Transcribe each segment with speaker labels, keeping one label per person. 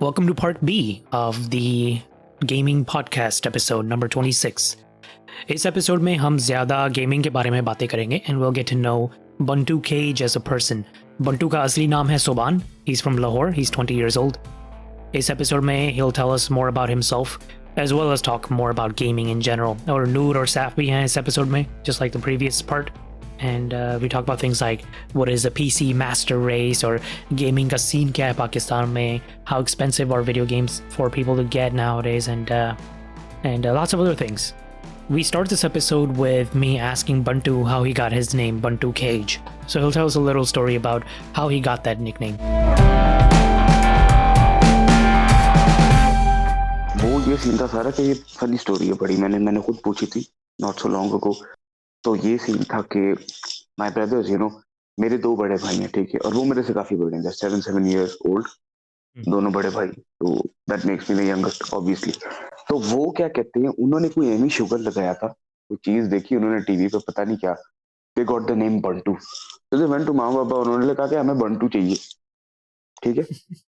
Speaker 1: welcome to part B of the gaming podcast episode number 26. इस episode में हम ज़्यादा गेमिंग के बारे में बातें करेंगे and we'll get to know Buntoo Cage as a person. Buntoo का असली नाम है Soban. He's from Lahore. He's 20 years old. इस एपिसोड में he'll tell us more about himself as well as talk more about gaming in general. और Noor और Saif भी हैं इस एपिसोड में, just like the previous part. And we talk about things like what is a PC master race or gaming का scene क्या है पाकिस्तान में, how expensive are video games for people to get nowadays, and lots of other things. We start this episode with me asking Buntoo how he got his name, Buntoo Cage. So he'll tell us a little story about how he got that nickname.
Speaker 2: वो ये scene था सारा कि ये funny story है बड़ी, मैंने खुद पूछी थी नॉट सो लॉन्ग अगो. तो ये सीन था कि माय ब्रदर्स मेरे दो बड़े भाई हैं, ठीक है, और वो मेरे से काफी बड़े हैं, 7 years old, दोनों बड़े भाई. तो that makes me the youngest obviously. तो वो क्या कहते हैं, उन्होंने कोई एमी शुगर लगाया था, कोई चीज देखी उन्होंने टीवी पे, पता नहीं क्या, they got the name Bantu. तो दे वेंट टू मामा बाबा, उन्होंने कहा कि हमें बंटू चाहिए, ठीक है.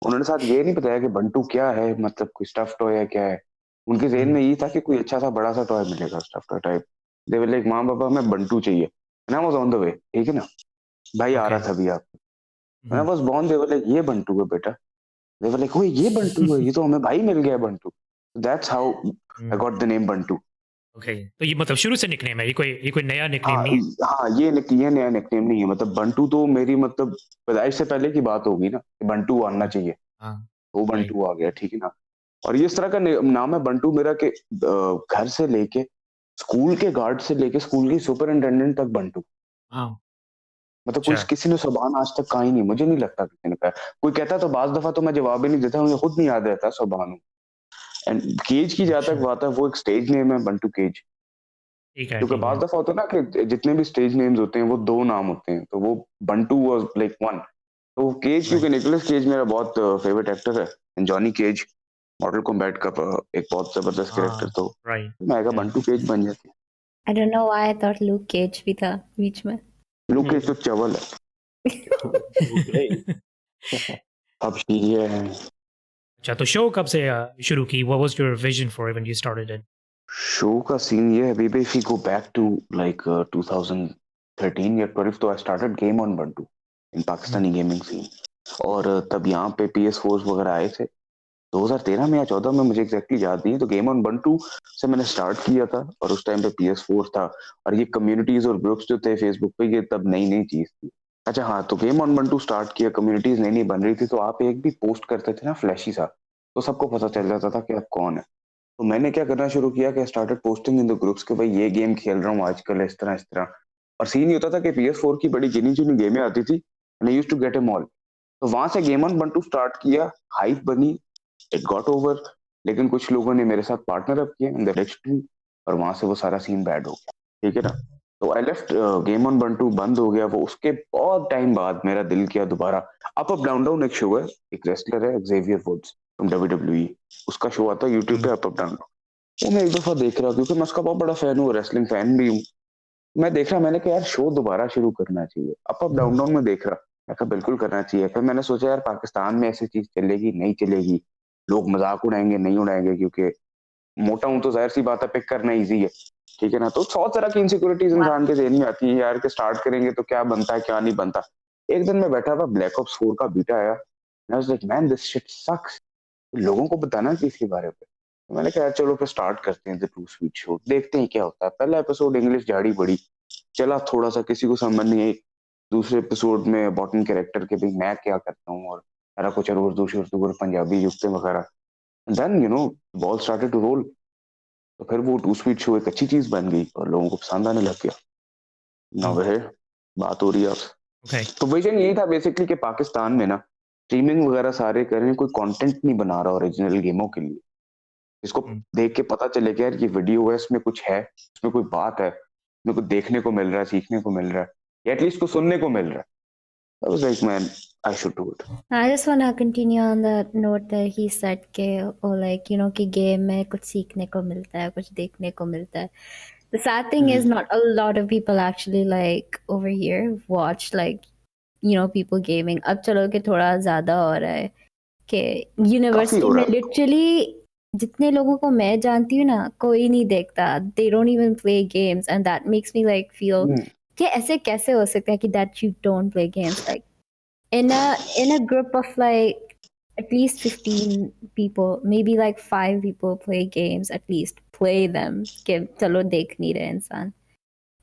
Speaker 2: उन्होंने साथ ये नहीं बताया कि बंटू क्या है, मतलब कोई स्टफ टॉय है क्या है. उनके ज़हन में ये था कि कोई अच्छा सा बड़ा सा टॉय मिलेगा, stuff toy type. They were like मां पापा हमें बंटू चाहिए, and I was on the way, ठीक है ना, भाई आ रहा था अभी. आप when I was born they were like ये बंटू है बेटा. दे वर लाइक ओए ये बंटू है, ये तो हमें भाई मिल गया है Bantu. That's how I got the name Bantu.
Speaker 1: Okay, तो ये मतलब शुरू से निकनेम है, ये कोई नया निकनेम नहीं है.
Speaker 2: हाँ, ये नया निकनेम नहीं है. मतलब बंटू तो मेरी मतलब पैदाइश से पहले की बात होगी ना, कि बंटू आना चाहिए,
Speaker 1: हाँ,
Speaker 2: वो बंटू आ गया, ठीक है ना. और ये इस तरह का नाम है बंटू मेरा कि घर से लेके स्कूल के गार्ड से लेके स्कूल की सुपरिटेंडेंट तक बंटू.
Speaker 1: हाँ,
Speaker 2: मतलब कोई किसी ने सुभान आज तक कहा ही नहीं, मुझे नहीं लगता किसी ने कहा. कोई कहता तो बाज दफा तो मैं जवाब ही नहीं देता, मुझे खुद नहीं याद रहता सुभान. एंड केज की जहां तक बात है, वो एक स्टेज नेम है बंटू केज.
Speaker 1: ठीक है,
Speaker 2: क्योंकि बाज दफा होता है ना कि जितने भी स्टेज नेम्स होते हैं वो दो नाम होते हैं, तो वो बंटू वाज लाइक वन. तो केज क्योंकि निकोलस केज मेरा बहुत फेवरेट एक्टर है, and Johnny Cage Mortal Kombat का एक बहुत जबरदस्त कैरेक्टर. तो मैं कहा बंटू केज बन जाते.
Speaker 3: I don't know why I thought Luke Cage भी था बीच में.
Speaker 2: लुक केज तो चवल है. अब ये है.
Speaker 1: अच्छा, तो शो कब से शुरू की? What was your vision for it when you started it?
Speaker 2: Show का सीन ये है, maybe if we go back to like 2013 या 12, तो I started game on Buntoo in Pakistani gaming scene. और तब यहाँ पे PS4 वगैरह आए थे 2013 में या 14 में, मुझे एग्जैक्टली याद नहीं है. तो गेम ऑन बंटू से मैंने स्टार्ट किया था, और उस टाइम पे PS4 था, और ये कम्युनिटीज और ग्रुप्स जो थे फेसबुक पे, ये तब नई चीज थी. अच्छा हाँ, तो गेम ऑन बंटू स्टार्ट किया, कम्युनिटीज नई बन रही थी, तो आप एक भी पोस्ट करते थे ना फ्लैशी सा, तो सबको पता चल जाता था कि आप कौन है. तो मैंने क्या करना शुरू किया कि started posting in the groups के भाई ये गेम खेल रहा हूँ आजकल, इस तरह. और सीन ये होता था कि PS4 की बड़ी गिनी चुनी गेमें आती थी, and I used to get am all. तो वहां से गेम ऑन बंटू स्टार्ट किया, हाइप बनी, इट गॉट ओवर. लेकिन कुछ लोगों ने मेरे साथ पार्टनर अप किया इन द नेक्स्ट, और वहां से वो सारा सीन बैड हो गया, ठीक है ना. तो I left, game on Bantu बंद हो गया. वो उसके बहुत टाइम बाद मेरा दिल किया दोबारा. अप अप डाउन डाउन एक शो है, एक रेसलर है एक्सेवियर वुड्स फ्रॉम WWE, उसका शो आता है यूट्यूब पे, अप डाउन. वो मैं एक दफा देख रहा, क्योंकि मैं उसका बहुत बड़ा फैन हूँ, रेसलिंग फैन भी हूँ. मैं देख रहा, मैंने कहा यार शो दोबारा शुरू करना चाहिए. अप डाउन डाउन में देख रहा, मैं कहा बिल्कुल करना चाहिए. फिर मैंने सोचा यार पाकिस्तान में ऐसी चीज चलेगी नहीं चलेगी, लोग मजाक उड़ाएंगे नहीं उड़ाएंगे, क्योंकि मोटा हूं तो जाहिर सी बात है पिक करना इजी है, ठीक है ना. तो 100 तरह की इनसिक्योरिटीज इंसान के ज़हन में आती है यार, कि स्टार्ट करेंगे तो क्या बनता है क्या नहीं बनता. एक दिन मैं बैठा था, ब्लैक ऑप्स 4 का बीटा आया, मैं was like man this shit sucks, लोगों को बताना चाहिए इसके बारे में. तो मैंने कहा चलो फिर स्टार्ट करते हैं द टू स्वीट शो, देखते हैं क्या होता है. पहला एपिसोड इंग्लिश झाड़ी बड़ी चला, थोड़ा सा किसी को समझ नहीं आई. दूसरे एपिसोड में बॉटन कैरेक्टर के भी मैं क्या करता हूँ, और सारा कुछ उर्दू शुर्दू और पंजाबी जुगते वगैरह. Then ball started to roll. तो फिर वो टू स्वीट शो एक अच्छी चीज बन गई, और लोगों को पसंद आने लग गया. ना वह बात हो रही है आपसे. तो विजन यही था बेसिकली कि पाकिस्तान में ना स्ट्रीमिंग वगैरह सारे करें, कोई कंटेंट नहीं बना रहा ओरिजिनल गेमों के लिए, इसको देख के पता चले कि यार ये वीडियो है, इसमें कुछ है, इसमें कोई बात है, इसमें कुछ देखने को मिल रहा है, सीखने को मिल रहा है, या एटलीस्ट कुछ सुनने को मिल रहा है. I was like, man, I should do it.
Speaker 3: I just want to continue on that note that he said के or like कि गेम में कुछ सीखने को मिलता है, कुछ देखने को मिलता है. The sad thing is not a lot of people actually like over here watch like people gaming. अब चलो कि थोड़ा ज्यादा हो रहा है कि
Speaker 2: काफी
Speaker 3: यूनिवर्सिटी
Speaker 2: हो
Speaker 3: में
Speaker 2: रहा है।
Speaker 3: लिटरली जितने लोगों को मैं जानती हूँ ना, कोई नहीं देखता, they don't even play games, and that makes me like feel कि ऐसे कैसे हो सकता है कि that you don't play games, like in a group of like at least 15 people, maybe like 5 people play games, at least play them कि चलो देख नहीं रहे इंसान,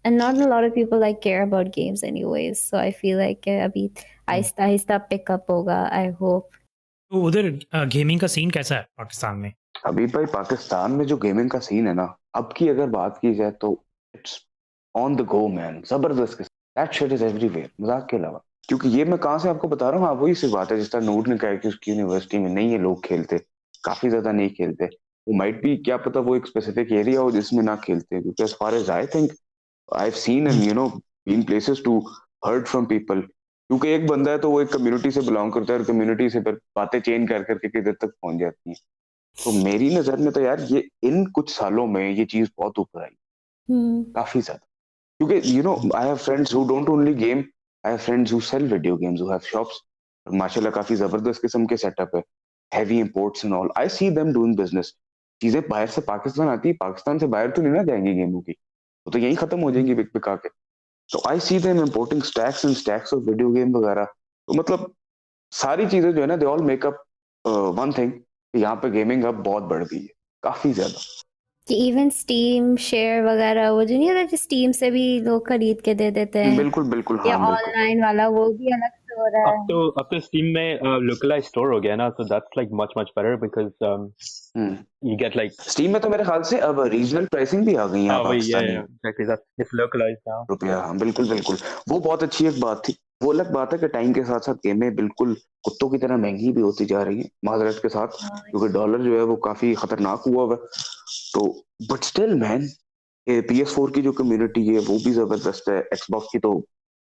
Speaker 3: and not a lot of people like care about games anyways, so I feel like अभी Aahista Aahista pick up होगा, I hope.
Speaker 1: तो उधर गेमिंग का सीन कैसा है पाकिस्तान में?
Speaker 2: अभी भाई पाकिस्तान में जो गेमिंग का सीन है ना, अब की अगर बात की जाए तो it's on the go man, जबरदस्त। दैट शिट इज एवरीवेयर, मजाक के अलावा। क्योंकि ये मैं कहाँ से आपको बता रहा हूँ, हाँ वही सी बात है जिस तरह नूर ने कहा कि उसकी यूनिवर्सिटी में नहीं है लोग खेलते, काफी ज्यादा नहीं खेलते। वो माइट भी, क्या पता वो एक स्पेसिफिक एरिया हो जिसमें ना खेलते, क्योंकि as far as I think I have seen and been places to heard from people. क्योंकि एक बंदा है तो वो एक कम्युनिटी से बिलोंग करता है, और कम्युनिटी से फिर बातें चेंज कर करके किधर तक पहुंच जाती हैं। तो मेरी नजर में तो यार ये इन कुछ सालों में ये चीज बहुत ऊपर आई, काफी ज्यादा। क्योंकि I have friends who don't only game, I have friends who sell video games, who have shops. माशाल्लाह काफी जबरदस्त किस्म के सेटअप है, heavy imports and all. I see them doing business. चीजें बाहर से पाकिस्तान आती है, पाकिस्तान से बाहर तो नहीं ना जाएंगी गेमों की, वो तो यहीं खत्म हो जाएंगी बिक बिका के। तो I see them importing stacks and stacks of video game वगैरह। तो मतलब सारी चीजें जो है ना, they all make up one thing, यहाँ पे गेमिंग अब बहुत बढ़ गई है, काफी ज्यादा।
Speaker 3: कि इवन स्टीम शेयर वगैरह, वो जो नहीं होता जो स्टीम से भी लोग खरीद के दे देते हैं,
Speaker 2: बिल्कुल बिल्कुल,
Speaker 3: या
Speaker 2: हाँ बिल्कुल।
Speaker 3: ऑनलाइन वाला वो भी अलग से हो रहा है.
Speaker 4: अब तो स्टीम में लोकलाइज स्टोर हो गया ना, so that's like much better because you get like
Speaker 2: steam में तो मेरे ख्याल से अब रीजनल प्राइसिंग भी आ गई है यहाँ
Speaker 4: वही
Speaker 2: Pakistani
Speaker 4: exactly that it's localized now.
Speaker 2: रुपया। हाँ बिल्कुल बिल्कुल, वो बहुत अच्छी एक बात थी। वो अलग बात है कि टाइम के साथ साथ गेमें बिल्कुल कुत्तों की तरह महंगी भी होती जा रही है, माजरत के साथ, क्योंकि डॉलर जो है वो काफी खतरनाक हुआ हुआ है। तो बट स्टिल मैन, PS4 की जो कम्युनिटी है वो भी जबरदस्त है। एक्सबॉक्स की तो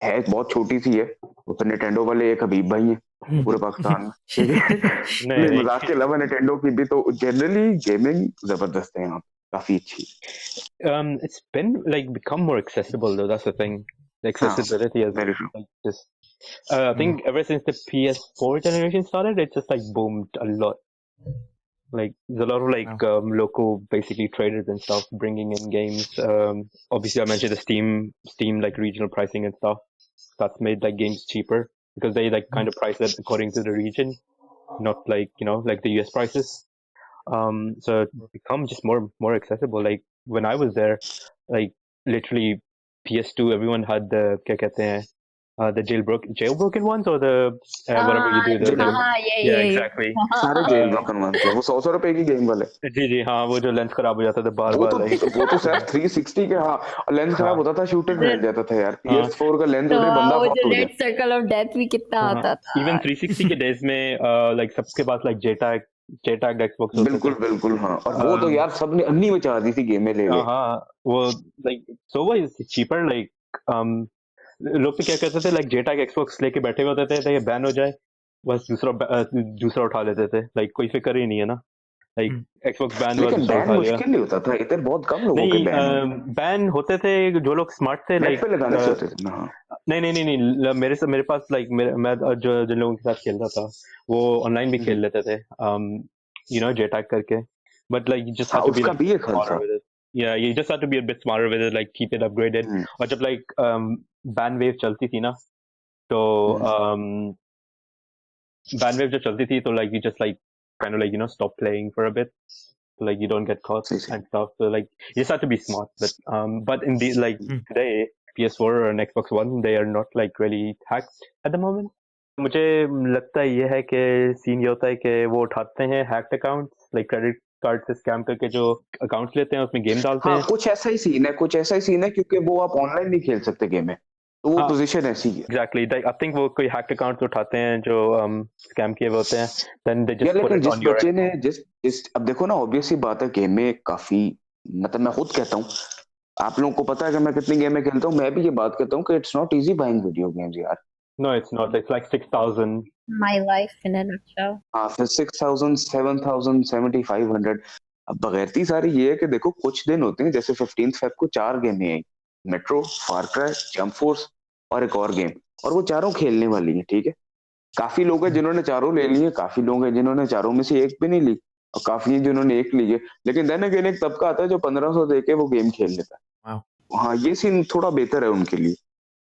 Speaker 2: है, बहुत छोटी सी है। वो तो निटेंडो वाले एक हबीब भाई हैं पूरे पाकिस्तान में, ठीक है।
Speaker 4: नहीं
Speaker 2: नहीं, मजाक के अलावा निटेंडो की भी तो जनरली गेमिंग जबरदस्त है यहाँ पे, काफी अच्छी।
Speaker 4: It's been like become more accessible though, that's the thing. The accessibility has
Speaker 2: very true.
Speaker 4: like just I think ever since the PS4 generation started, it just like boomed a lot. Like there's a lot of like local basically traders and stuff bringing in games. Obviously I mentioned the Steam like regional pricing and stuff. That's made like games cheaper because they like kind of price it according to the region, not like like the US prices. So it become just more accessible. Like when I was there, like literally PS2, everyone had the क्या कहते हैं, the jailbroken ones or the whatever you do the
Speaker 3: हाँ,
Speaker 4: yeah exactly.
Speaker 2: सारे jail broken one थे वो, 100 रुपए की game वाले।
Speaker 4: जी हाँ, वो जो लेंस खराब हो जाता था बार
Speaker 2: वो
Speaker 4: बार
Speaker 2: तो
Speaker 4: like
Speaker 2: वो तो शायद 360 के, हाँ, और लेंस खराब होता था, शूटर फैल जाता था यार। PS4 का लेंस
Speaker 3: तो
Speaker 2: होते बंदा
Speaker 3: वो
Speaker 2: फौत
Speaker 3: जो
Speaker 2: हो
Speaker 3: रेड
Speaker 2: जाए।
Speaker 3: सर्कल ऑफ डेथ भी कितना आता था.
Speaker 4: इवन 360 के डेज में like सबके पास like JTAG Xbox होते
Speaker 2: बिल्कुल
Speaker 4: थे।
Speaker 2: बिल्कुल, हाँ। और वो तो यार सबने अन्नी मचा दी थी गेमें ले ले।
Speaker 4: हाँ वो like so was cheaper like लोग तो क्या करते थे like JTAG Xbox लेके बैठे हुए होते थे, ये बैन हो जाए बस दूसरा उठा लेते थे, like कोई फिक्र ही नहीं है ना, like Xbox बैन हुआ
Speaker 2: लेकिन
Speaker 4: दूसरा
Speaker 2: बैन
Speaker 4: उठा लिया।
Speaker 2: मुश्किल नहीं होता था इधर, बहुत कम लोगों के
Speaker 4: नहीं
Speaker 2: बैन होते।
Speaker 4: बैन होते थे जो लोग स्मार्ट थे
Speaker 2: नेट
Speaker 4: like
Speaker 2: पे लगाने से होते थे ना, हाँ।
Speaker 4: नहीं मेरे पास like मैं जो जिन लोगों के साथ खेलता था वो ऑनलाइन भी खेल लेते थे JTAG करके, but like you just
Speaker 2: हाँ
Speaker 4: had to be
Speaker 2: उसका
Speaker 4: like
Speaker 2: भी एक हल
Speaker 4: smarter
Speaker 2: था।
Speaker 4: with it. Yeah, you just had to be a bit smarter with it, like keep it upgraded. और जब like ban wave चलती थी ना, तो ban wave जब चलती थी तो like you just like kind of like stop playing for a bit, so like you don't get caught and stuff. So like you just have to be smart. But in the like today PS4 and Xbox One, they are not like really hacked at the moment. मुझे लगता है ये है कि scene ये होता है कि वो उठाते हैं hacked accounts, like credit card से स्कैम करके जो अकाउंट्स लेते हैं उसमें गेम डालते
Speaker 2: हाँ
Speaker 4: हैं।
Speaker 2: कुछ ऐसा ही सीन है, कुछ ऐसा ही सीन है, क्योंकि वो आप ऑनलाइन नहीं खेल सकते गेम में, तो वो पोजीशन ऐसी है।
Speaker 4: एग्जैक्टली, आई थिंक वो कोई हैक्ड अकाउंट्स उठाते हैं जो स्कैम किए हुए होते हैं, देन दे जस्ट पुट
Speaker 2: लेकिन
Speaker 4: इट
Speaker 2: जिस
Speaker 4: ऑन योर।
Speaker 2: बच्चे ने जिस अब देखो ना, ऑब्वियस सी बात है, गेम में काफी, मतलब मैं खुद कहता हूँ, आप लोगों को पता है कि मैं कितनी गेमें खेलता हूँ, मैं भी ये बात कहता हूँ कि it's not easy buying video games यार।
Speaker 4: No, it's not. It's like 6,000.
Speaker 3: My life in a nutshell.
Speaker 2: हाँ, फिर 6,000 7,000 7,500। अब बगैरती सारी ये है कि देखो कुछ दिन होते हैं, जैसे 15 फेब को 4 गेमें आई, मेट्रो, फार क्राई, जंप फोर्स और एक और गेम, और वो चारों खेलने वाली है, ठीक है। काफी लोग हैं जिन्होंने चारों ले लिए, काफी लोग हैं जिन्होंने चारों में से एक भी नहीं ली, और काफी हैं जिन्होंने एक ली है। लेकिन देन अगेन एक तबका आता है जो 1500 दे के वो गेम खेल लेता है। हाँ, ये सीन थोड़ा बेहतर है उनके लिए।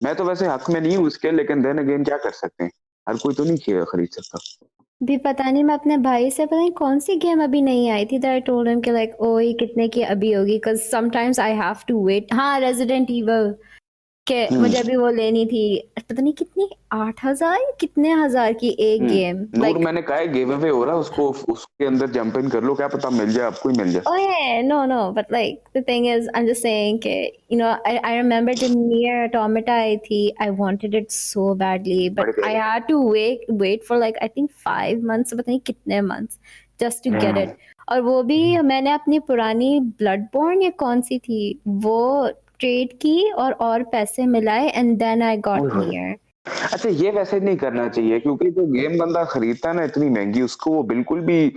Speaker 2: मैं तो वैसे हक में नहीं हूँ उसके, लेकिन देन अगेन क्या कर सकते हैं, हर कोई तो नहीं खरीद सकता।
Speaker 3: भी पता नहीं, मैं अपने भाई से पता नहीं कौन सी गेम अभी नहीं आई थी, दैट आई टोल्ड हिम कि लाइक ओ ये कितने की अभी होगी, because sometimes I have to wait. हाँ, रेजिडेंट इवल के मुझे अभी वो लेनी थी, पता नहीं कितनी 8,000 कितने हजार की एक गेम।
Speaker 2: नूर,
Speaker 3: लाइक
Speaker 2: मैंने कहा है गिव अवे हो रहा है उसको, उसके अंदर जंप इन कर लो, क्या पता मिल जाए, आपको ही मिल जाए।
Speaker 3: oh yeah, no, but like the thing is, I'm just saying कि you know, I remember the Nier Automata आई थी, I wanted it so badly, but I had to wait for like I think 5 months, पता नहीं कितने months just to get it। और वो भी मैंने अपनी पुरानी Bloodborne या कौन सी थी वो ट्रेड की और पैसे मिलाए and then I got Nier।
Speaker 2: अच्छा, ये वैसे नहीं करना चाहिए, क्योंकि जो गेम बंदा खरीदता है ना इतनी महंगी, उसको वो बिल्कुल भी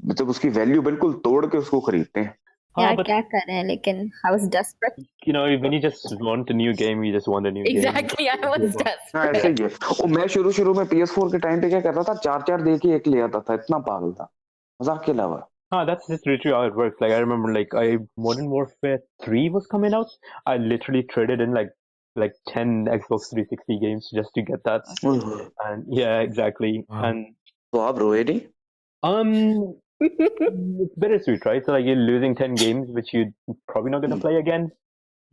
Speaker 2: मतलब उसकी वैल्यू बिल्कुल तोड़ के उसको खरीदते हैं।
Speaker 3: यार क्या करें, लेकिन I was desperate।
Speaker 4: You know, when you just want a new game, you just want a new game.
Speaker 3: Exactly, I was desperate।
Speaker 2: हाँ, ऐसे ही है। और मैं शुरू में PS4 के टाइम पे क्या करता था, 4 दे के एक ले आता था, इतना पागल था, मजाक के अलावा।
Speaker 4: That's just literally how it works. Like I remember, like Modern Warfare 3 was coming out. I literally traded in like 10 Xbox 360 games just to get that. And yeah, exactly.
Speaker 1: Wow.
Speaker 4: And
Speaker 2: तो आप रोए नहीं?
Speaker 4: it's bittersweet, right? So like you're losing 10 games, which you're probably not going to play again.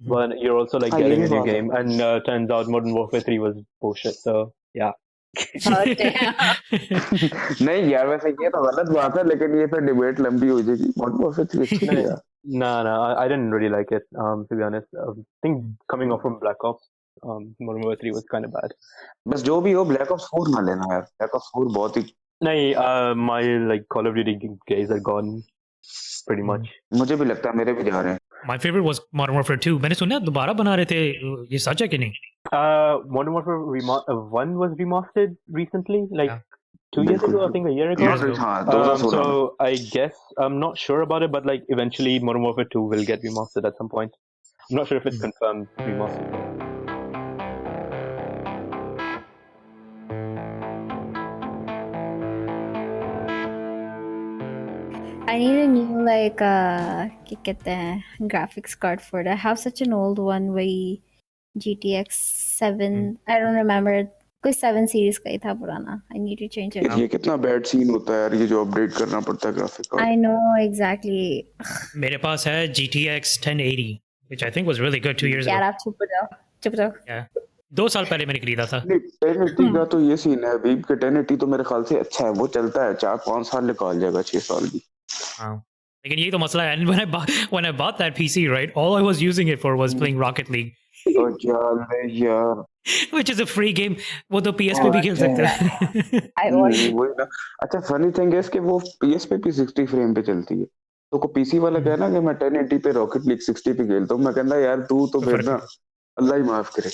Speaker 4: But you're also like getting a new game, and turns out Modern Warfare 3 was bullshit. So yeah.
Speaker 2: नहीं यार, वैसे ये तो गलत बात है, लेकिन ये फिर डिबेट लंबी हो जाएगी। Modern Warfare 3 अच्छी थी यार।
Speaker 4: No, I didn't really like it. To be honest, I think coming off from Black Ops, Modern Warfare 3 was kind of bad.
Speaker 2: बस जो भी हो, Black Ops 4 ना लेना यार, Black Ops 4 बहुत ही।
Speaker 4: नहीं, my like Call of Duty days are gone, pretty much.
Speaker 2: मुझे भी लगता है मेरे भी जा रहे हैं।
Speaker 1: My favorite was Modern Warfare 2. मैंने सुना दोबारा बना रहे थे, ये सच है कि नहीं?
Speaker 4: Modern Warfare 1 was remastered recently, like 2 years ago, I think a year ago.
Speaker 2: हाँ, 2016
Speaker 4: So I guess I'm not sure about it, but like eventually Modern Warfare 2 will get remastered at some point. I'm not sure if it's confirmed remastered.
Speaker 3: I need a new like क्या कहते हैं graphics card for it. I have such an old one, वही GTX 7, I don't remember, कोई 7 series का ही था पुराना. I need to change it.
Speaker 2: ये कितना बैड सीन होता है यार, ये जो अपडेट करना पड़ता है graphic card.
Speaker 3: I know exactly.
Speaker 1: मेरे पास है GTX 1080, which I think was really good 2 years
Speaker 3: यार
Speaker 1: ago.
Speaker 3: आप चुप रहो।
Speaker 1: Yeah. 2 साल पहले मैंने खरीदा था।
Speaker 2: 1080 का तो ये सीन है, वीव के 1080 तो मेरे ख्याल से अच्छा है, वो चलता है 4-5 साल निकाल जाएगा, 6 साल भी।
Speaker 1: हाँ, लेकिन यही तो मसला है। And when I bought that PC, right, all I was using it for was playing Rocket League,
Speaker 2: यार
Speaker 1: which is a free game. वो तो PS पे भी खेल सकते हैं।
Speaker 2: वही ना। अच्छा, फनी थिंग है इसके, वो PS पे भी 60 फ्रेम पे चलती है, तो को PC वाला कहे ना कि मैं 1080 पे रॉकेट लीग 60 पे खेलता हूँ, मैं कहता यार तू तो फिर ना अल्लाह ही माफ करे।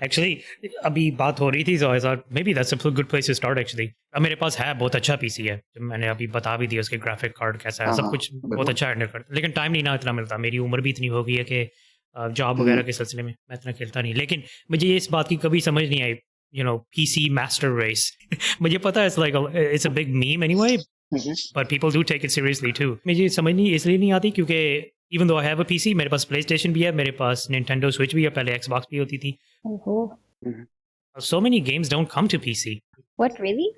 Speaker 1: Actually, अभी बात हो रही थी, so I thought maybe that's a good place to start actually. अब मेरे पास है, बहुत अच्छा PC है, मैंने अभी बता भी दिया उसके ग्राफिक कार्ड कैसा है, सब कुछ बहुत अच्छा हैंडल करता, लेकिन टाइम नहीं ना इतना मिलता, मेरी उम्र भी इतनी हो गई है कि जॉब वगैरह के सिलसिले में मैं इतना खेलता नहीं। लेकिन मुझे इस बात की कभी समझ नहीं आई, PC master race। मुझे पता है it's a big meme anyway, but people do take it seriously too। मुझे समझ नहीं इसलिए नहीं आती क्योंकि even though I have a PC, मेरे पास PlayStation भी है, मेरे पास Nintendo Switch भी है, पहले Xbox भी होती थी। So many games don't come to PC।
Speaker 3: What, really?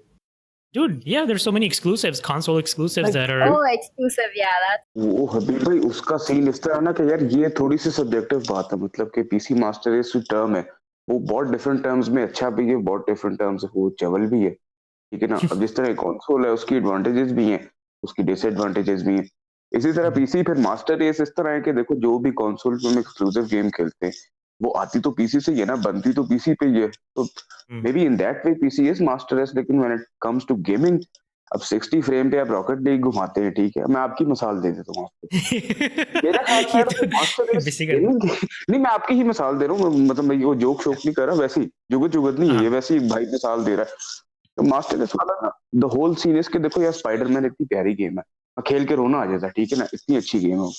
Speaker 1: Dude, yeah, there's so many exclusives, console exclusives that are...
Speaker 3: Oh, exclusive, yeah, that's...
Speaker 2: वो हबीब भाई, उसका सीन इस तरह ना कि यार ये थोड़ी सी सब्जेक्टिव बात है, मतलब कि PC मास्टर रेस टर्म है, वो बहुत डिफरेंट टर्म्स में अच्छा भी है, बहुत डिफरेंट टर्म्स वो चवल भी है, ठीक है ना। अब जिस तरह कंसोल है उसकी एडवांटेजेस भी हैं, उसकी डिसएडवांटेजेस भी हैं, इसी तरह PC फिर मास्टर रेस इस तरह है कि देखो जो भी कंसोल पे हम एक्सक्लूसिव गेम खेलते हैं वो आती तो PC से ही है ना, बनती तो PC पे ही है, तो maybe in that way PC is master race. लेकिन when it comes to gaming, अब 60 फ्रेम पे आप रॉकेट लीग घुमाते हैं, ठीक है, मैं आपकी मिसाल दे देता हूँ आपको। मेरा ख्याल मास्टर रेस नहीं, मैं आपकी ही मिसाल दे रहा हूँ, मतलब मैं वो जोक शोक नहीं कर रहा, वैसे ही जुगत नहीं है ये, वैसे ही भाई मिसाल दे रहा है। तो मास्टर रेस वाला ना, द होल सीन इसके देखो यार, स्पाइडरमैन इतनी प्यारी गेम है, खेल के रोना आ जाता है, ठीक है ना, इतनी अच्छी गेम है।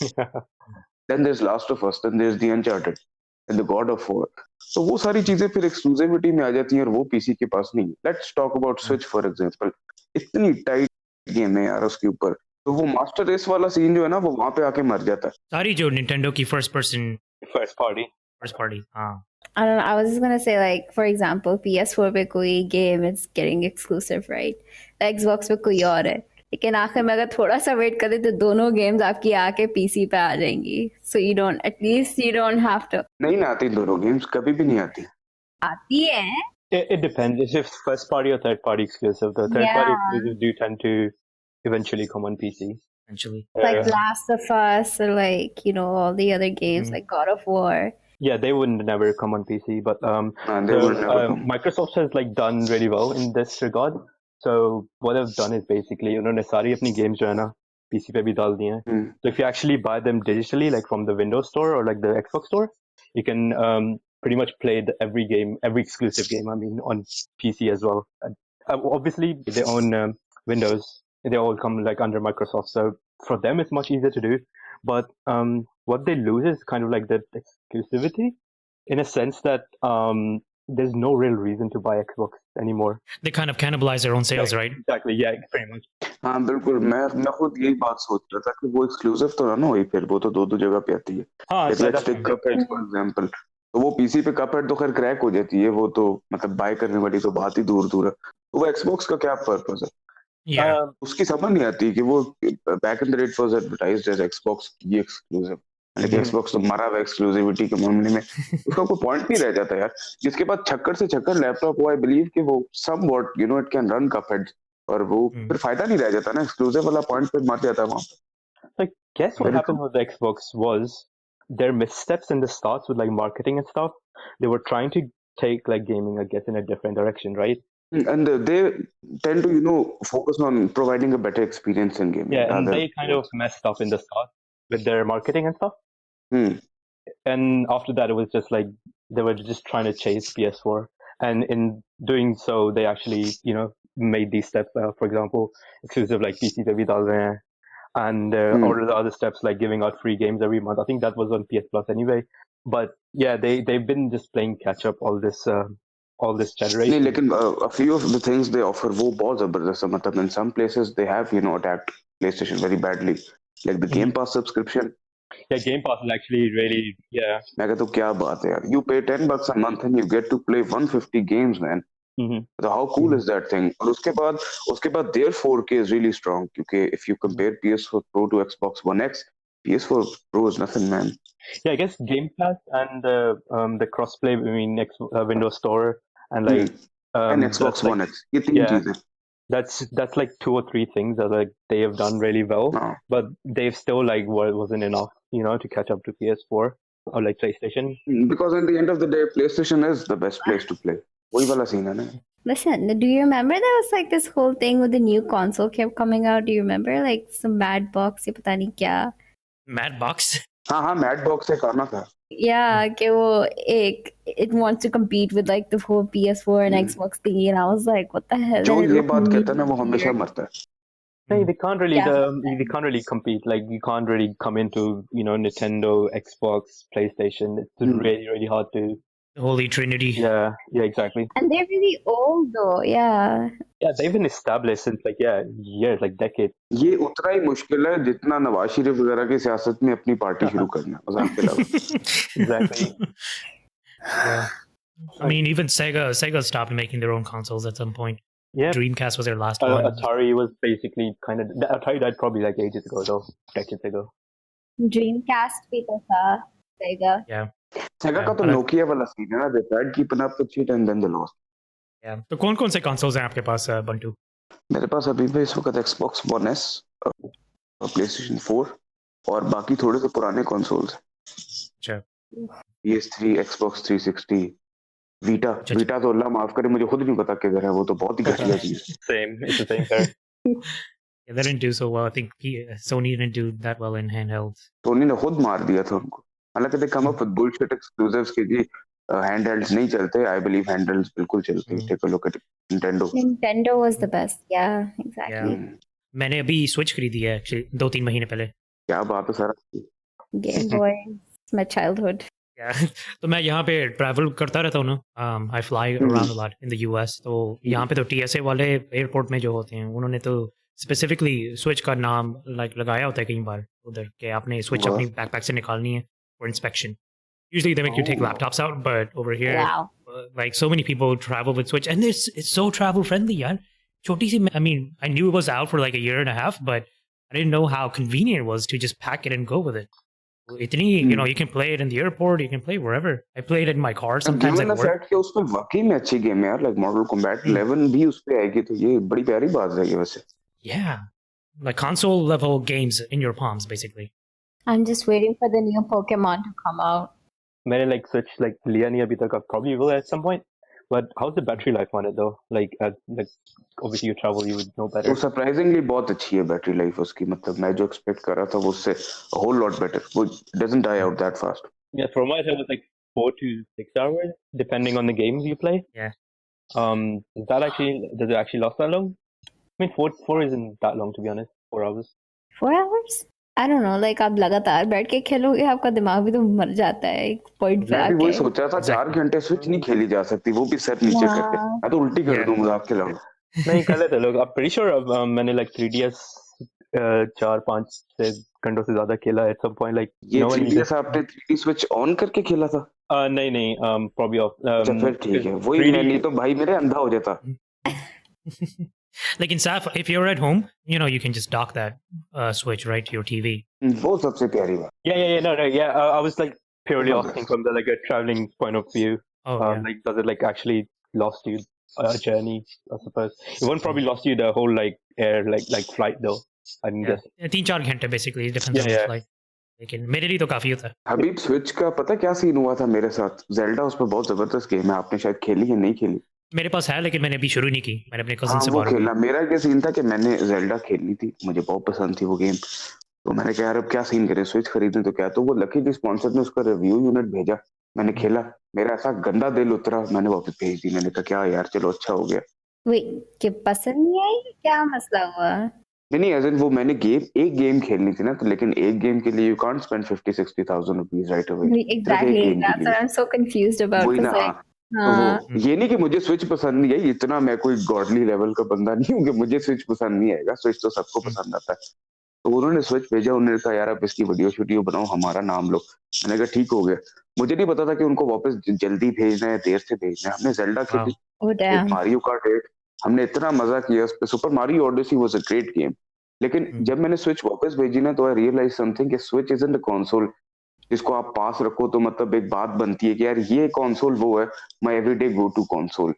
Speaker 2: Then there is Last of Us, then there is the Uncharted, and the God of War. तो वो सारी चीजें फिर एक्सक्लूसिविटी में आ जाती हैं और वो पीसी के पास नहीं है. Let's talk about switch for example. इतनी टाइट गेम है यार उसके ऊपर. तो वो मास्टर रेस वाला सीन जो है ना वो वहां पे आके मर जाता है.
Speaker 1: सारी जो निंटेंडो की फर्स्ट
Speaker 4: party.
Speaker 1: party हाँ.
Speaker 3: I don't know. I was just gonna say, like, for example, PS4 पे कोई game is getting exclusive, right? Xbox पे कोई और है. लेकिन आखिर में अगर थोड़ा सा वेट करें तो दोनों games आपकी आके PC पे आ जाएंगी. So you don't, at least you don't have to.
Speaker 2: नहीं ना आती दोनों गेम्स, कभी भी नहीं आती.
Speaker 3: आती है.
Speaker 4: It depends if it's first party or third party exclusive. The third party exclusive do tend to eventually come on PC.
Speaker 1: Eventually.
Speaker 3: Like Last of Us or like, you know, all the other games like God of War.
Speaker 4: Yeah, they would never come on PC, but
Speaker 2: they would never come.
Speaker 4: Microsoft has like done really well in this regard. So what they've done is basically उन्होंने सारी अपनी games जो है ना PC पे भी डाल दी हैं. So if you actually buy them digitally, like from the Windows Store or like the Xbox Store, you can pretty much play every game, every exclusive game. I mean, on PC as well. Obviously, they own Windows. They all come like under Microsoft, so for them it's much easier to do. But what they lose is kind of like the exclusivity, in a sense that there's no real reason to buy Xbox anymore.
Speaker 1: They kind of cannibalize their own sales, right?
Speaker 4: Exactly, yeah, pretty much.
Speaker 2: हाँ बिल्कुल. मैं खुद यही बात सोच रहा था कि वो एक्सक्लूसिव तो ना हो, फिर वो तो दो जगह पे आती है. Let's take Cuphead for example. तो वो पीसी पे Cuphead तो खैर क्रैक हो जाती है, वो तो मतलब बाय करने वाली तो बात ही दूर है. तो वो Xbox का क्या पर्पस है? उसकी समझ नहीं आती कि वो back in the date was advertised as Xbox की एक्सक्लूसिव. लेकिन Xbox तो मरा हुआ एक्सक्लूसिविटी के मामले में. उसका कोई पॉइंट नहीं रह जाता यार. जिसके पास छक्कर से छक्कर लैपटॉप हो, आई बिलीव कि वो somewhat you know it can run Cuphead, और वो फिर फायदा नहीं रह जाता ना. एक्सक्लूसिव वाला पॉइंट पे मर जाता है वहां पे.
Speaker 4: I guess what happened with the Xbox was their missteps in the start with like marketing and stuff. They were trying to take like gaming, I guess, in a different direction, right?
Speaker 2: And they tend to, you know, focus on providing a better experience in gaming.
Speaker 4: Yeah, and they kind of messed up in the start with their marketing and stuff. And after that, it was just like they were just trying to chase PS4. And in doing so, they actually, you know, made these steps. For example, exclusive like PC पे भी डाल रहे हैं. And all of the other steps like giving out free games every month. I think that was on PS Plus anyway. But yeah, they've been just playing catch up all this generation.
Speaker 2: नहीं, लेकिन a few of the things they offer वो बहुत जबरदस्त है. मतलब in some places they have, you know, attacked PlayStation very badly, like the Game Pass subscription.
Speaker 4: Yeah, Game Pass is actually really, yeah.
Speaker 2: मैं कहता हूँ क्या बात है यार. You pay $10 a month and you get to play 150 games, man. So how cool is that thing? और उसके बाद their 4K is really strong, क्योंकि if you compare PS4 Pro to Xbox One X, PS4 Pro is nothing, man.
Speaker 4: Yeah, I guess Game Pass and the crossplay between Windows Store and like
Speaker 2: and Xbox One X. ये तीन चीजें.
Speaker 4: That's like 2 or 3 things that like they have done really well, but they've still like wasn't enough, you know, to catch up to PS4 or like PlayStation.
Speaker 2: Because at the end of the day, PlayStation is the best place to play. वही वाला scene है ना.
Speaker 3: Listen, do you remember there was like this whole thing with the new console kept coming out? Do you remember like some Mad Box या पता नहीं क्या?
Speaker 1: Mad Box?
Speaker 2: हाँ Mad Box एक आना था.
Speaker 3: Yeah, कि वो it wants to compete with like the whole PS4 and Xbox thingy, and I was like, what the hell?
Speaker 2: जो ये बात कहता है ना वो हमेशा मरता है.
Speaker 4: Hey, they can't really compete. Like you can't really come into, you know, Nintendo, Xbox, PlayStation. It's really, really hard to.
Speaker 1: Holy Trinity.
Speaker 4: Yeah, exactly.
Speaker 3: And they're really old though, yeah.
Speaker 4: Yeah, they've been established since like years, like decades.
Speaker 2: ये उतना ही मुश्किल है जितना नवाज शरीफ वगैरह की सियासत में अपनी पार्टी शुरू करना. मजाक के अलावा.
Speaker 4: Exactly.
Speaker 1: Yeah. I mean, even Sega stopped making their own consoles at some point.
Speaker 4: Yeah.
Speaker 1: Dreamcast was their last one.
Speaker 4: Atari was basically Atari died probably like ages ago, though, decades ago.
Speaker 3: Dreamcast भी तो था Sega.
Speaker 1: Yeah.
Speaker 2: Sega का तो Nokia वाला scene है ना. They tried keeping up with shit and then they lost.
Speaker 1: Yeah. तो कौन से consoles हैं आपके पास, बंटू?
Speaker 2: मेरे पास अभी भी इस वक्त Xbox One S, PlayStation 4 और बाकी थोड़े से पुराने consoles.
Speaker 1: अच्छा.
Speaker 2: PS3, Xbox 360, Vita तो अल्लाह माफ करे मुझे खुद नहीं पता किधर है. वो तो बहुत ही घटिया चीज.
Speaker 4: Same, it's the same there.
Speaker 1: Yeah, they didn't do so well. I think Sony didn't do that well in handhelds.
Speaker 2: Sony ने खुद मार दिया था उनको. हालांकि they come up with bullshit exclusives के जी handhelds नहीं चलते. I believe handhelds बिल्कुल चलते. Take a look at Nintendo.
Speaker 3: Nintendo was the best. Yeah, exactly.
Speaker 1: Yeah. मैंने अभी Switch खरीदी है actually 2-3 महीने पहले.
Speaker 2: क्या बात है sir.
Speaker 3: Game Boy, it's my childhood.
Speaker 1: Yeah. तो मैं यहाँ पे ट्रैवल करता रहता हूँ ना, आई fly around a lot in the US, तो यहाँ पे तो टीएसए वाले एयरपोर्ट में जो होते हैं उन्होंने तो स्पेसिफिकली स्विच का नाम लाइक लगाया होता है कई बार उधर कि आपने स्विच
Speaker 2: वाह
Speaker 1: अपनी बैकपैक से निकालनी है for inspection. Usually they make you take
Speaker 2: oh
Speaker 1: laptops out, but over here,
Speaker 3: Wow.
Speaker 1: like so many people travel with Switch, and it's so travel friendly, yaar. Choti si, I mean, I knew it was out for like a year and a half, but I didn't know how convenient it was to just pack it and go with it. Itni, you can play it in the airport, you can play wherever. I play it in my car sometimes
Speaker 2: given
Speaker 1: at
Speaker 2: the
Speaker 1: work.
Speaker 2: Fact कि उसमें वाकई में अच्छी game है यार, like model combat
Speaker 1: Mm,
Speaker 2: 11 भी उस पे आएगी तो ये बड़ी प्यारी बात है ये वैसे.
Speaker 1: yeah, like console level games in your palms, basically.
Speaker 3: I'm just waiting for the new Pokemon to come out.
Speaker 4: मैंने like switch like लिया नहीं अभी तक. I probably will at some point. But how's the battery life on it though? Like obviously you travel, you would know
Speaker 2: तो
Speaker 4: better.
Speaker 2: Surprisingly बहुत अच्छी है battery life उसकी, मतलब मैं जो एक्सपेक्ट कर रहा था वो उससे होल लॉट बेटर. वो doesn't die out that fast.
Speaker 4: Yeah, for my it was like 4 to 6 hours, depending on the games you play.
Speaker 1: Yeah.
Speaker 4: Does it actually last that long? I mean, four isn't that long to be honest. 4 hours.
Speaker 3: 4 hours? I don't know. Like आप लगातार बैठ के खेलोगे आपका दिमाग भी तो मर जाता है एक पॉइंट पे
Speaker 2: मैं भी वही
Speaker 3: आके.
Speaker 2: सोचा था, 4
Speaker 1: Exactly.
Speaker 2: घंटे स्विच नहीं खेली जा सकती, वो भी सर नीचे करके.
Speaker 3: हाँ.
Speaker 2: मैं तो उल्टी कर
Speaker 1: Yeah.
Speaker 2: दूंगा आपके अलावा.
Speaker 4: नहीं कर लेते लोग. I'm pretty sure मैंने like 3DS 4-5 घंटों से ज्यादा खेला at some point. Like
Speaker 2: ये
Speaker 4: no one
Speaker 2: 3DS आपने 3D स्विच ऑन करके खेला था?
Speaker 4: नहीं probably off.
Speaker 2: अच्छा फिर ठीक है, वही
Speaker 4: 3D
Speaker 2: मैं नहीं तो भाई मेरे अंधा हो जाता.
Speaker 1: Like in Saif, if you're at home, you can just dock that Switch right to your TV.
Speaker 2: वो सबसे प्यारी बात.
Speaker 4: yeah. I was like purely
Speaker 2: Oh,
Speaker 4: asking from the like a traveling point of view.
Speaker 1: Oh, yeah.
Speaker 4: Like does it like actually lost you a journey? I suppose it won't probably lost you the whole like air like flight though. I'm
Speaker 1: Yeah.
Speaker 4: guessing.
Speaker 1: 3-4 घंटे basically, it depends on the
Speaker 4: Yeah.
Speaker 1: flight. लेकिन मेरे लिए तो काफी होता है.
Speaker 2: हबीब switch का पता क्या सीन हुआ था मेरे साथ? जेल्डा उस पर बहुत जबरदस्त गेम है, आपने शायद खेली है, नहीं खेली?
Speaker 1: मेरे पास है लेकिन मैंने अभी शुरू नहीं की. मैंने अपने कजिन
Speaker 2: हाँ
Speaker 1: से
Speaker 2: वो
Speaker 1: borrow की.
Speaker 2: खेला. मेरा क्या सीन था कि मैंने जेल्डा खेली थी, मुझे बहुत पसंद थी वो गेम. तो मैंने कहा यार अब क्या सीन करें, स्विच खरीदें तो क्या. तो वो लकी स्पॉन्सर ने उसका रिव्यू यूनिट भेजा, मैंने खेला, मेरा ऐसा गंदा दिल उतरा, मैंने वापस भेज दी. मैंने कहा क्या यार, चलो अच्छा हो गया.
Speaker 3: Wait, कि पसंद नहीं आई? क्या मसला हुआ?
Speaker 2: नहीं एज इन वो मैंने एक गेम खेलनी थी ना, तो लेकिन एक गेम के लिए you can't spend 50,000-60,000 rupees right away.
Speaker 3: Exactly. That's what I'm so confused about.
Speaker 2: वही ना.
Speaker 3: 'cause like,
Speaker 2: तो
Speaker 3: हाँ.
Speaker 2: वो ये नहीं कि मुझे स्विच पसंद नहीं है, इतना मैं कोई गॉडली लेवल का बंदा नहीं हूँ कि मुझे स्विच पसंद नहीं आएगा. स्विच तो सबको पसंद आता है. तो उन्होंने स्विच भेजा, उन्होंने कहा यार आप इसकी वीडियो बनाओ, हमारा नाम लो. मैंने कहा ठीक हो गया. मुझे नहीं पता था कि उनको वापस जल्दी भेजना है देर से भेजना है. हमने जेल्डा
Speaker 1: Wow.
Speaker 2: खेली,
Speaker 3: Oh damn.
Speaker 2: मारियो कार्ट 8, हमने इतना मजा किया उस पे. Super Mario Odyssey was a great game. लेकिन जब मैंने स्विच वापस भेजी ना, तो आई रियलाइज समथिंग कि स्विच इजंट अ कंसोल जिसको आप पास रखो तो मतलब एक बात बनती है कि यार ये कंसोल वो है my everyday go to console.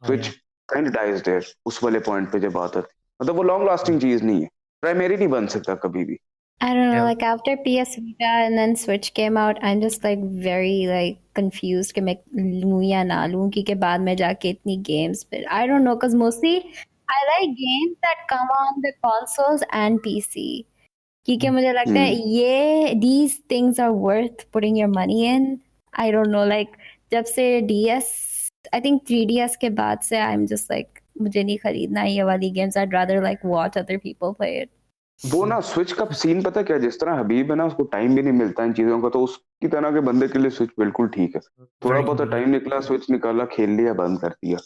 Speaker 2: Switch kind dies there उस वाले पॉइंट पे जब बात आती, मतलब वो लॉन्ग लास्टिंग चीज नहीं है, प्राइमरी नहीं बन सकता कभी भी.
Speaker 3: I don't know,
Speaker 1: Yeah.
Speaker 3: like after PS Vita and then Switch came out, I'm just like very like confused कि मैं लूँ या ना लूँ क्योंकि बाद में जाके इतनी games but I don't know because mostly I like games that come on the consoles and PC क्योंकि मुझे लगता है ये these things are worth putting your money in. I don't know, like जब से DS I think 3DS के बाद से I'm just like मुझे नहीं खरीदना ये वाली games. I'd rather like watch other people play it.
Speaker 2: वो ना स्विच का सीन पता क्या, जिस तरह हबीब है ना उसको टाइम भी नहीं मिलता इन चीजों का, तो उसकी तरह के बंदे के लिए स्विच बिल्कुल ठीक है. थोड़ा
Speaker 1: Very
Speaker 2: बहुत
Speaker 1: convenient.
Speaker 2: टाइम निकला, स्विच निकाला, खेल लिया, बंद कर दिया.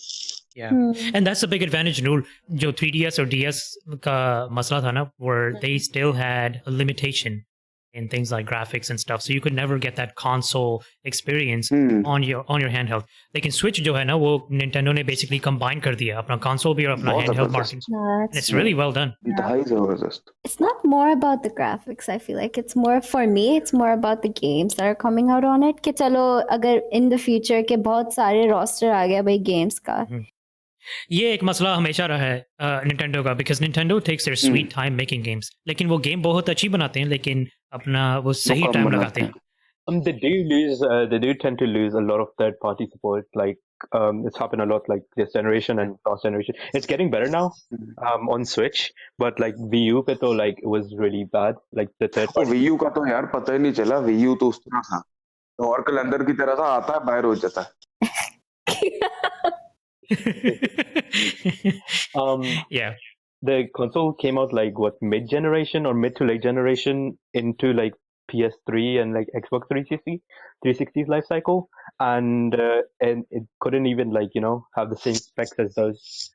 Speaker 1: Yeah. And that's a big advantage, Noor. जो 3DS or DS का मसला था ना, where they still had a limitation in things like graphics and stuff, so you could never get that console experience on your handheld. लेकिन Switch जो है ना, वो Nintendo ने basically combine कर दिया अपना console भी और अपना
Speaker 2: बहुत
Speaker 1: handheld
Speaker 2: जबरदस्त.
Speaker 1: market.
Speaker 3: No,
Speaker 1: And it's really well done.
Speaker 2: इंतहाई जबरदस्त.
Speaker 3: it's not more about the graphics. I feel like it's more for me. It's more about the games that are coming out on it. कि चलो अगर in the future के बहुत सारे roster आ गया भाई games का.
Speaker 1: ये एक मसला हमेशा रहा है Nintendo का, because Nintendo takes their sweet time making games. लेकिन वो गेम बहुत अच्छी बनाते हैं, लेकिन अपना वो सही
Speaker 2: कम
Speaker 1: टाइम
Speaker 2: बनाते
Speaker 1: लगाते हैं.
Speaker 4: They do tend to lose a lot of third party support. Like it's happened a lot like this generation and last generation. It's getting better now on Switch, but like Wii U पे तो like it was really bad. Like the third
Speaker 2: तो
Speaker 4: party.
Speaker 2: Wii U का तो यार पता ही नहीं चला. Wii U तो उस तरह था, तो और कैलेंडर की तरह था, आता है बाहर हो जाता है.
Speaker 1: Yeah.
Speaker 4: The console came out like what, mid generation or mid to late generation into like PS3 and like Xbox 360's life cycle, and it couldn't even like have the same specs as those.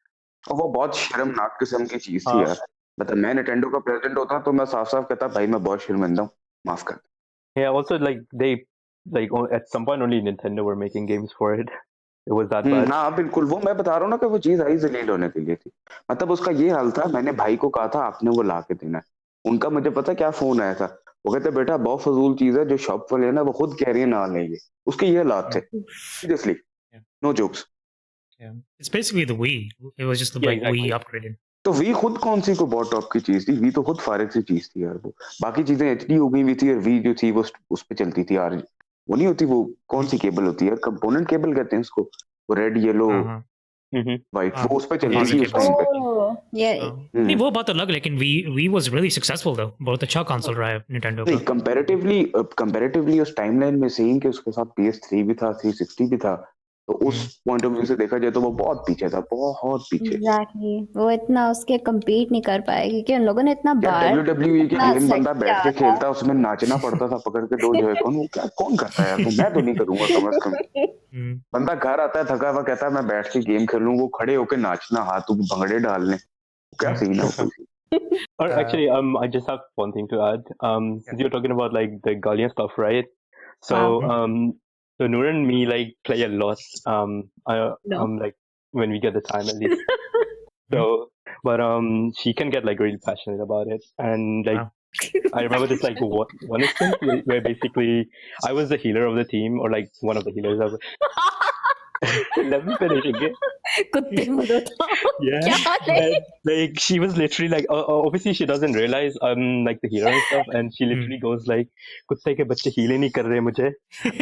Speaker 2: और वो बहुत शर्मनाक किस्म की चीज थी
Speaker 4: हाँ.
Speaker 2: यार. मतलब मैं निटेंडो का प्रेसिडेंट होता तो मैं साफ साफ कहता भाई मैं बहुत शर्मिंदा हूँ, माफ कर.
Speaker 4: Yeah, also like they at some point only Nintendo were making games for it. It was that bad.
Speaker 2: हाँ बिल्कुल, वो मैं बता रहा हूँ ना कि वो चीज आई जलील होने के लिए थी. मतलब उसका ये हाल था, मैंने भाई को कहा था आपने वो ला के देना है. उनका मुझे पता क्या फोन आया था, वो कहते बेटा बहुत फजूल चीज है, जो शॉप वाले है ना वो खुद कह रही है ना लेंगे. उसके ये हालात थे, seriously, no jokes.
Speaker 1: Yeah. It's basically the Wii. It was just the
Speaker 4: Yeah,
Speaker 1: like
Speaker 4: exactly.
Speaker 1: Wii upgraded.
Speaker 2: तो वी खुद कौन सी को बहुत टॉप की चीज थी, वी तो खुद फारिग सी चीज थी यार. वो बाकी चीजें एचडी हो गई हुई थी, और वी जो थी वो उस पे चलती थी यार. वो नहीं होती, वो कौन सी केबल होती है, कंपोनेंट केबल कहते हैं उसको, वो रेड येलो वाइट, वो उस पे चलती थी उस टाइम पे.
Speaker 3: Oh, yeah.
Speaker 1: नहीं वो बात अलग, लेकिन Wii was really successful though. बहुत अच्छा कंसोल रहा है Nintendo
Speaker 2: नहीं,
Speaker 1: का.
Speaker 2: कंपैरेटिवली उस टाइमलाइन में सेम कि उसके साथ PS3 भी था, 360 भी था, तो उस पॉइंट ऑफ व्यू से देखा जाए तो वो बहुत पीछे था, बहुत पीछे.
Speaker 3: Exactly. वो इतना उसके compete नहीं कर पाए क्योंकि उन लोगों ने इतना बार
Speaker 2: WWE के
Speaker 3: इतना
Speaker 2: गेम बंदा
Speaker 3: set
Speaker 2: बैठ के
Speaker 3: किया था।
Speaker 2: खेलता, उसमें नाचना पड़ता था पकड़ के दो जॉय-कॉन. वो क्या कौन करता है यार, वो मैं तो नहीं करूंगा कम से कम. बंदा घर आता है थका हुआ, कहता है मैं बैठ के गेम खेलूं, वो खड़े होके नाचना, हाथ ऊपर भंगड़े डालने, क्या सीन है वो.
Speaker 4: Or actually, I just have one thing to add. Since you're talking about like the Galia stuff, right? So, so Noor and me like play a lot. Like when we get the time at least. So, but she can get like really passionate about it, and like I remember this like one instance where basically I was the healer of the team, or like one of the healers of. Let me finish again.
Speaker 3: कुत्ते मरो तो
Speaker 4: Yeah, like she was literally like, obviously she doesn't realize I'm like the hero and stuff, and she literally goes like, "कुत्ते के बच्चे heal ही नहीं कर रहे मुझे,"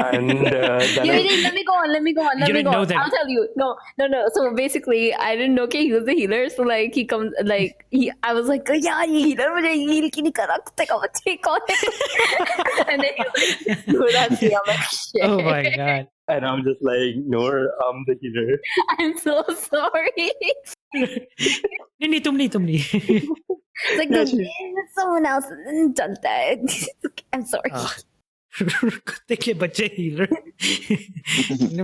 Speaker 4: and then
Speaker 3: let me go on.
Speaker 1: You didn't know that.
Speaker 3: I'll tell you. No. So basically, I didn't know he was the healer. So like he comes, like I was like, yeah, ये healer मुझे heal क्यों नहीं कर रहा, कुत्ते का बच्चे कौन है? And then he was like, "Good, I'm like, shit."
Speaker 1: Oh my god.
Speaker 4: and I'm just like, Noor, I'm the healer.
Speaker 3: I'm so sorry.
Speaker 1: नहीं तुम नहीं.
Speaker 3: It's like the game is someone else चलता है. I'm sorry.
Speaker 1: कुत्ते के बच्चे healer.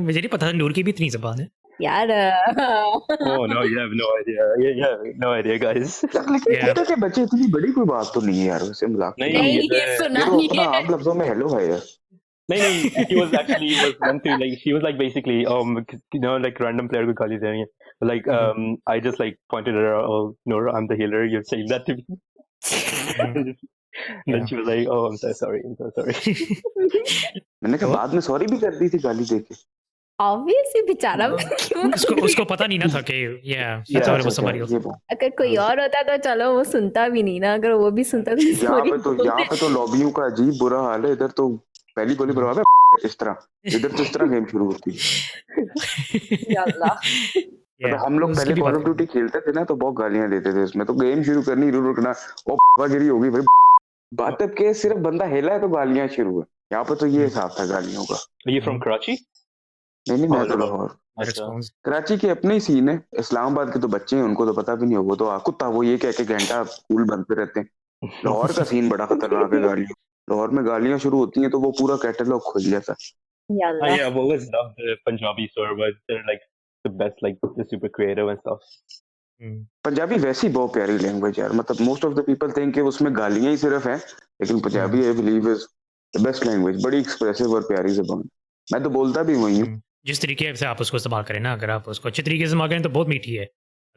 Speaker 1: मुझे नहीं पता था नूर की भी इतनी ज़बान है.
Speaker 3: यार
Speaker 4: Oh no, you have no idea. Yeah, no idea, guys.
Speaker 2: लेकिन कुत्ते के बच्चे इतनी बड़ी कोई बात तो नहीं है यार, वैसे मजाक
Speaker 4: नहीं,
Speaker 3: सुना
Speaker 2: ये तो
Speaker 3: नहीं
Speaker 2: अपना
Speaker 3: है.
Speaker 2: आम लफ्जों में हेलो है यार.
Speaker 4: No, she was meant to like, she was like basically like random player को गाली देनी है. Like I just like pointed at her, oh Noor, I'm the healer, you're saying that to me. Then she was like, oh I'm so sorry.
Speaker 2: मैंने कहा बाद में sorry भी कर दी थी गाली देके.
Speaker 3: Obviously बेचारा क्यों
Speaker 1: उसको पता नहीं ना था कि I thought it was somebody else.
Speaker 3: अगर कोई और होता तो चलो वो सुनता भी नहीं ना, अगर वो भी सुनता तो
Speaker 2: यहाँ पे तो लॉबियों का अजीब बुरा हाल है. इधर तो पहली गोली बर्बाद है इस तरह, इधर तो इस तरह गेम शुरू होती है. हम लोग पहले कॉल ऑफ ड्यूटी खेलते थे ना तो बहुत गालियां देते थे उसमें, तो गेम शुरू करनी रुकना वो गिरी होगी भाई. बात तब के सिर्फ बंदा हिला है तो गालियां शुरू है. यहाँ पे तो ये हिसाब था गालियों का.
Speaker 4: Are you from Karachi?
Speaker 2: नहीं मैं तो लाहौर. कराची के अपने ही सीन है. इस्लामाबाद के तो बच्चे हैं, उनको तो पता भी नहीं होगा, तो कुत्ता वो ये कह के घंटा स्कूल बनते रहते हैं. लाहौर का सीन बड़ा खतरनाक है गालियों. लाहौर में गालियां शुरू होती हैं तो वो पूरा कैटलॉग खुल जाता है.
Speaker 4: Yeah, I've always loved the Punjabi servers. They're like the best, like they're super creative and stuff.
Speaker 2: Punjabi वैसी बहुत प्यारी लैंग्वेज यार. मतलब most of the people think कि उसमें गालियां ही सिर्फ हैं, लेकिन Punjabi I believe is the best language. बड़ी एक्सप्रेसिव और प्यारी ज़बान. मैं तो बोलता भी वही हूँ.
Speaker 1: जिस तरीके से आप उसको इस्तेमाल करें ना, अगर आप उसको अच्छे तरीके से इस्तेमाल करें तो बहुत मीठी है,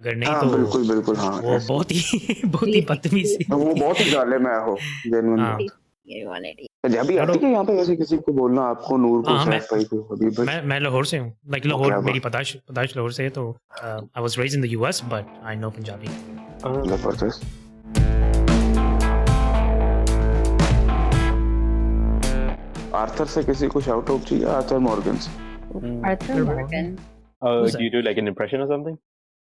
Speaker 1: अगर नहीं तो
Speaker 2: बिल्कुल हाँ,
Speaker 1: वो बहुत ही बदतमीज है.
Speaker 2: वो बहुत ही जालिम है. हो जेन्युइनली पंजाबी आती है यहाँ पे वैसे किसी को बोलना, आपको नूर को सैफ भाई को अभी बस.
Speaker 1: मैं लाहौर से हूँ. लाइक लाहौर मेरी पैदाइश लाहौर से है, तो I was raised in the US but I know Punjabi.
Speaker 2: जबरदस्त. आर्थर से किसी को शाउट आउट चाहिए? आर्थर मॉर्गन से.
Speaker 3: Arthur Morgan.
Speaker 4: Do you do like an impression or something?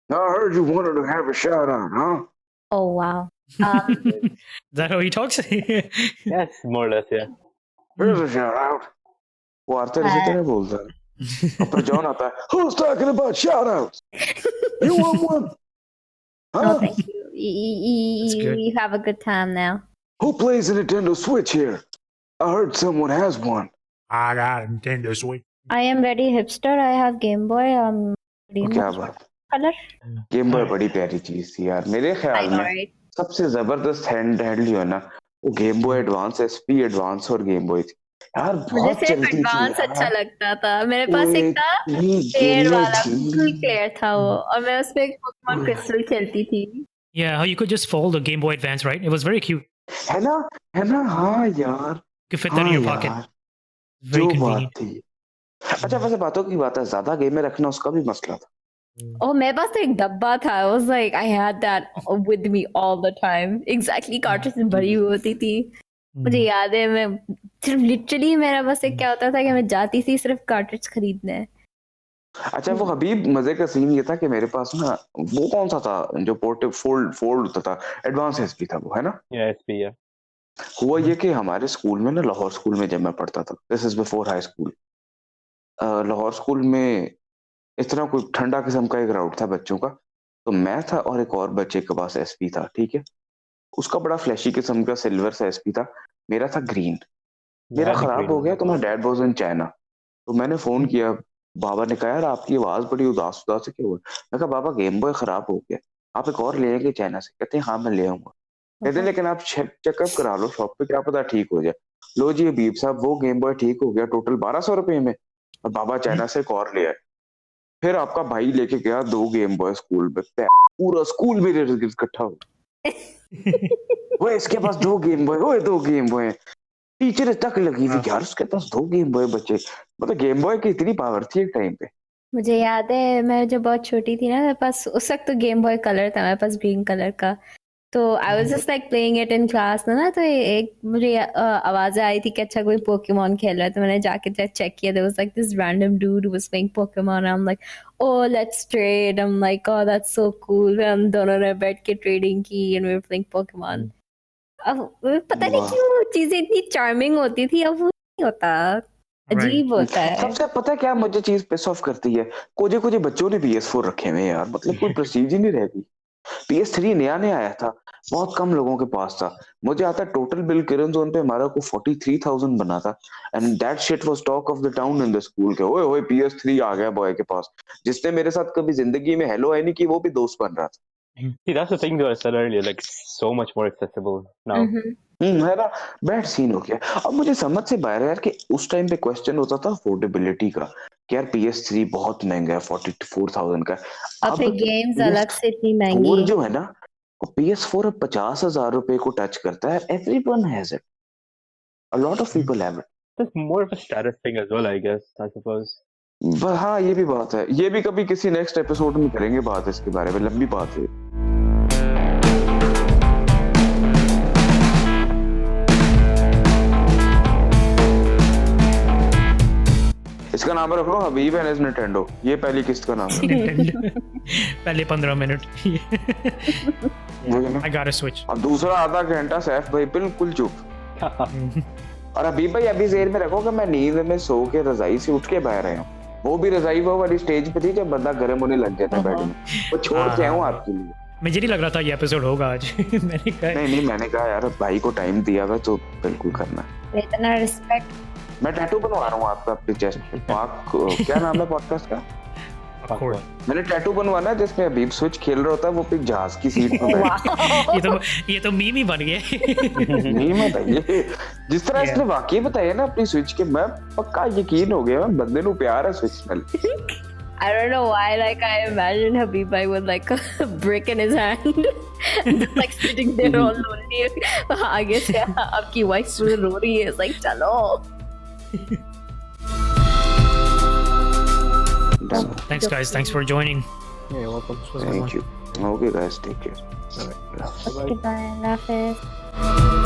Speaker 2: I heard you wanted to have a shout out, huh?
Speaker 3: Oh wow.
Speaker 1: Is that how he talks?
Speaker 4: Yes, more or less, yeah.
Speaker 2: Here's a shout out. वो Arthur इसी तरह बोलता है. ऊपर John आता है. Who's talking about shout outs? You want one? Huh?
Speaker 3: No, thank you. You have a good time now.
Speaker 2: Who plays a Nintendo Switch here? I heard someone has one.
Speaker 5: I got a Nintendo Switch.
Speaker 3: I am very hipster. I have Game Boy. Pretty
Speaker 2: क्या
Speaker 3: much
Speaker 2: बात,
Speaker 3: color.
Speaker 2: Game boy बड़ी प्यारी चीज थी यार मेरे
Speaker 3: I
Speaker 2: ख्याल
Speaker 3: know,
Speaker 2: में।
Speaker 3: right?
Speaker 2: सबसे जबरदस्त हैंड जो है ना, वो game boy advance, SP advance और गेम बॉय थी यार,
Speaker 3: मुझे
Speaker 2: बहुत
Speaker 3: सिर्फ
Speaker 2: चलती थी
Speaker 3: एडवांस अच्छा
Speaker 2: यार।
Speaker 3: लगता था। मेरे
Speaker 2: वो
Speaker 3: पास एक
Speaker 2: एक
Speaker 3: था
Speaker 2: इतनी
Speaker 3: पेड़
Speaker 2: गेमर
Speaker 3: वाला,
Speaker 2: थी।
Speaker 3: बिल्कुल क्लियर था वो, और मैं उसमें पोकेमॉन क्रिस्टल खेलती थी।
Speaker 1: Yeah, how you could just fold a Game Boy Advance, right? It was very cute.
Speaker 2: है ना, है ना, हाँ यार,
Speaker 1: You could fit that
Speaker 2: हाँ
Speaker 1: in your pocket.
Speaker 2: यार,
Speaker 1: Very
Speaker 2: जो
Speaker 1: convenient.
Speaker 2: बात थी। अच्छा वैसे बातों की बात है, ज्यादा गेम में रखना उसका भी मसला था।
Speaker 3: Oh, मेरे पास तो एक डब्बा था। I was like, I had that with me all the time. Exactly, cartridge में भरी हुई होती थी। मुझे याद है, मैं सिर्फ लिटरली मेरा बस एक क्या होता था कि मैं जाती थी सिर्फ कार्ट्रिज खरीदने।
Speaker 2: अच्छा वो हबीब, मजे का सीन ये था कि मेरे पास ना वो कौन सा था जो पोर्टेबल फोल्ड होता था, एडवांस एसपी था वो, है ना।
Speaker 4: Yeah, SP, yeah.
Speaker 2: हुआ ये कि हमारे स्कूल में ना, लाहौर स्कूल में जब मैं पढ़ता था, this is before high school, Lahore school में इस तरह कोई ठंडा किस्म का एक राउट था बच्चों का, तो मैं था और एक और बच्चे के पास एसपी था, ठीक है। उसका बड़ा फ्लैशी किस्म का सिल्वर सा एसपी था, मेरा था ग्रीन। मेरा
Speaker 4: Yeah, the
Speaker 2: खराब
Speaker 4: green
Speaker 2: हो
Speaker 4: one.
Speaker 2: गया तो मैं डैड वाज इन चाइना, तो मैंने फोन किया, बाबा ने कहा यार आपकी आवाज बड़ी उदास उदास है, क्यों हुआ। मैं कहा बाबा गेम बॉय खराब हो गया, आप एक और ले आएंगे चाइना से। कहते हैं हाँ मैं ले आऊंगा। कहते हैं लेकिन आप चेकअप करा लो शॉप पे, क्या पता ठीक हो जाए। लो जी हबीब साहब, वो गेम बॉय ठीक हो गया टोटल 1200 रुपए में, और बाबा चाइना से एक और ले आए। फिर आपका भाई लेके गया 2 गेम बॉय स्कूल में, पूरा स्कूल में इकट्ठा हो, वो इसके पास 2 गेम बॉय, वो 2 गेम बॉय। टीचर तक लगी थी यार उसके पास 2 गेम बॉय बच्चे, मतलब गेम बॉय की इतनी पावर थी एक टाइम पे।
Speaker 3: मुझे याद है, मैं जब बहुत छोटी थी ना, मेरे पास उस वक्त तो गेम बॉय कलर था, मेरे पास ग्रीन कलर का। तो I was just like playing it in class ना, तो एक मुझे आवाज़ आई थी कि अच्छा कोई पोकेमॉन खेल रहा है, तो मैंने जाके चेक किया, there was like this random dude who was playing Pokemon. I am like oh let's trade, I am like oh that's so cool. हम दोनों ने बैठ के ट्रेडिंग की and we were playing Pokemon. अब पता नहीं
Speaker 2: वाह।
Speaker 3: क्यों चीजें इतनी चार्मिंग होती थी, अब वो नहीं होता, अजीब होता है।
Speaker 2: सबसे पता है क्या मुझे चीज पिस ऑफ करती है, कुछ कुछ बच्चों ने PS4 रखे हुए हैं यार, मतलब कोई प्रेस्टीज ही नहीं रहती। PS3 नया नया आया था, बहुत कम लोगों के पास था। मुझे आता है टोटल बिल किरण जोन पे हमारा को 43,000 बना था, and that shit was talk of the town in the school के, ओए ओए PS3 आ गया बॉय के पास। जिसने मेरे साथ कभी जिंदगी में हेलो है नहीं की, वो भी दोस्त बन रहा था।
Speaker 4: See, that's the thing that I said earlier. Like, so much more accessible now.
Speaker 2: है ना, बैड सीन हो गया। अब मुझे समझ से बाहर है यार कि उस टाइम पे क्वेश्चन होता था अफोर्डेबिलिटी का, कि यार PS3 बहुत महंगा है, 44,000 का।
Speaker 3: और फिर गेम्स अलग से इतनी महंगी।
Speaker 2: PS4 जो है ना, PS4 अब 50,000 रुपए को टच करता है। Everyone has it, a lot of people have it.
Speaker 4: It's more of a status thing as well, I guess, I suppose.
Speaker 2: हाँ ये भी बात है, ये भी कभी किसी नेक्स्ट एपिसोड में करेंगे बात इसके बारे में, लंबी बात है। इसका नाम रख लो हबीब एंड हिज निंटेंडो, ये पहली किस्त का नाम है।
Speaker 1: पहले 15 minute. I got a switch.
Speaker 2: और दूसरा आधा घंटा सैफ भाई बिल्कुल चुप। और हबीब भाई अभी जेर में रखो कि मैं नींद में सो के रजाई से उठ के बाहर आया हूँ। वो भी रजाई वो वाली स्टेज पे थी जब बंदा गर्म होने लग जाता बेड में, वो छोड़ के आया हूँ आपके लिए।
Speaker 1: मुझे नहीं लग रहा था ये एपिसोड होगा आज। मैंने कहा
Speaker 2: नहीं मैंने कहा यार भाई को टाइम दिया हुआ तो बिल्कुल करना।
Speaker 3: इतना रिस्पेक्ट।
Speaker 2: मैं टैटू बनवा रहा हूँ आपका अपने चेस्ट पे। क्या नाम है पॉडकास्ट का? मैंने टैटू बनवाना है जिसमें हबीब स्विच खेल रहा होता है, वो पे जहाज की सीट में बैठ।
Speaker 1: ये तो मीम ही बन गया।
Speaker 2: मीम है भाई, जिस तरह इसने वाकई बताया ना अपनी स्विच के, मैं पक्का यकीन हो गया, मैं बंदे को प्यार है स्विच नाल।
Speaker 3: I don't know why, like I imagine Habib bhai with like a brick in his hand, just like sitting there all lonely. आगे से आपकी wife still रो रही है, like चलो।
Speaker 1: Thanks guys, thanks for joining.
Speaker 4: Yeah, you're welcome.
Speaker 2: Thank you. Okay guys, take care.
Speaker 4: Bye.
Speaker 3: Goodbye, Allah Hafiz.